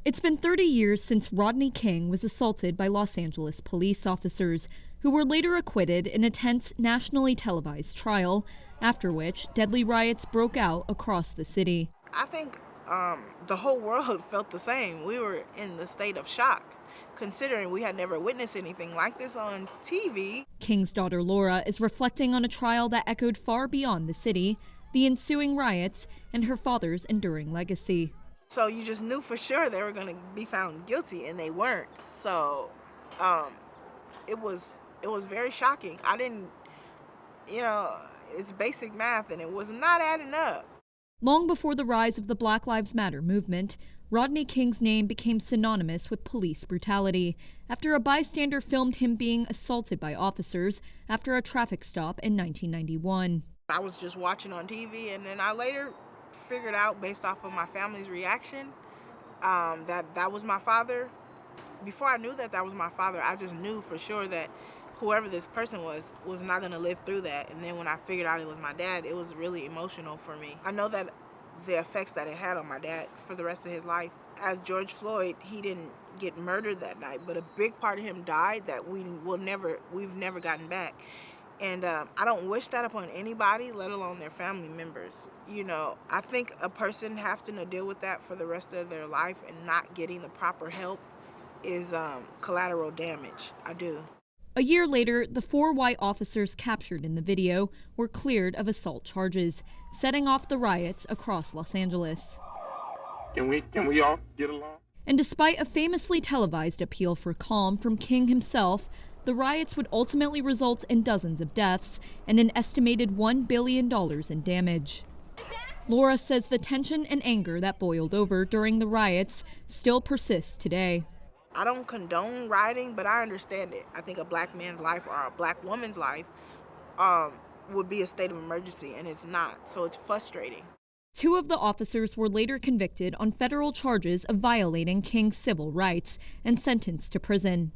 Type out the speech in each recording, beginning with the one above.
It's been 30 years since Rodney King was assaulted by Los Angeles police officers, who were later acquitted in a tense, nationally televised trial, after which deadly riots broke out across the city. I think the whole world felt the same. We were in the state of shock, considering we had never witnessed anything like this on TV. King's daughter Lora is reflecting on a trial that echoed far beyond the city, the ensuing riots, and her father's enduring legacy. So you just knew for sure they were going to be found guilty, and they weren't. So it was very shocking. I didn't, it's basic math, and it was not adding up. Long before the rise of the Black Lives Matter movement, Rodney King's name became synonymous with police brutality after a bystander filmed him being assaulted by officers after a traffic stop in 1991. I was just watching on TV, and then I later figured out, based off of my family's reaction, that was my father. Before I knew that was my father, I just knew for sure that whoever this person was not going to live through that. And then when I figured out it was my dad, it was really emotional for me. I know that the effects that it had on my dad for the rest of his life. As George Floyd, he didn't get murdered that night, but a big part of him died that we've never gotten back. And I don't wish that upon anybody, let alone their family members. I think a person having to deal with that for the rest of their life and not getting the proper help is collateral damage. I do. A year later, the 4 white officers captured in the video were cleared of assault charges, setting off the riots across Los Angeles. Can we all get along? And despite a famously televised appeal for calm from King himself, the riots would ultimately result in dozens of deaths and an estimated $1 billion in damage. Lora says the tension and anger that boiled over during the riots still persists today. I don't condone rioting, but I understand it. I think a black man's life or a black woman's life would be a state of emergency, and it's not, so it's frustrating. 2 of the officers were later convicted on federal charges of violating King's civil rights and sentenced to prison.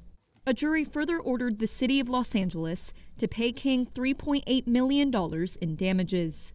A jury further ordered the city of Los Angeles to pay King $3.8 million in damages.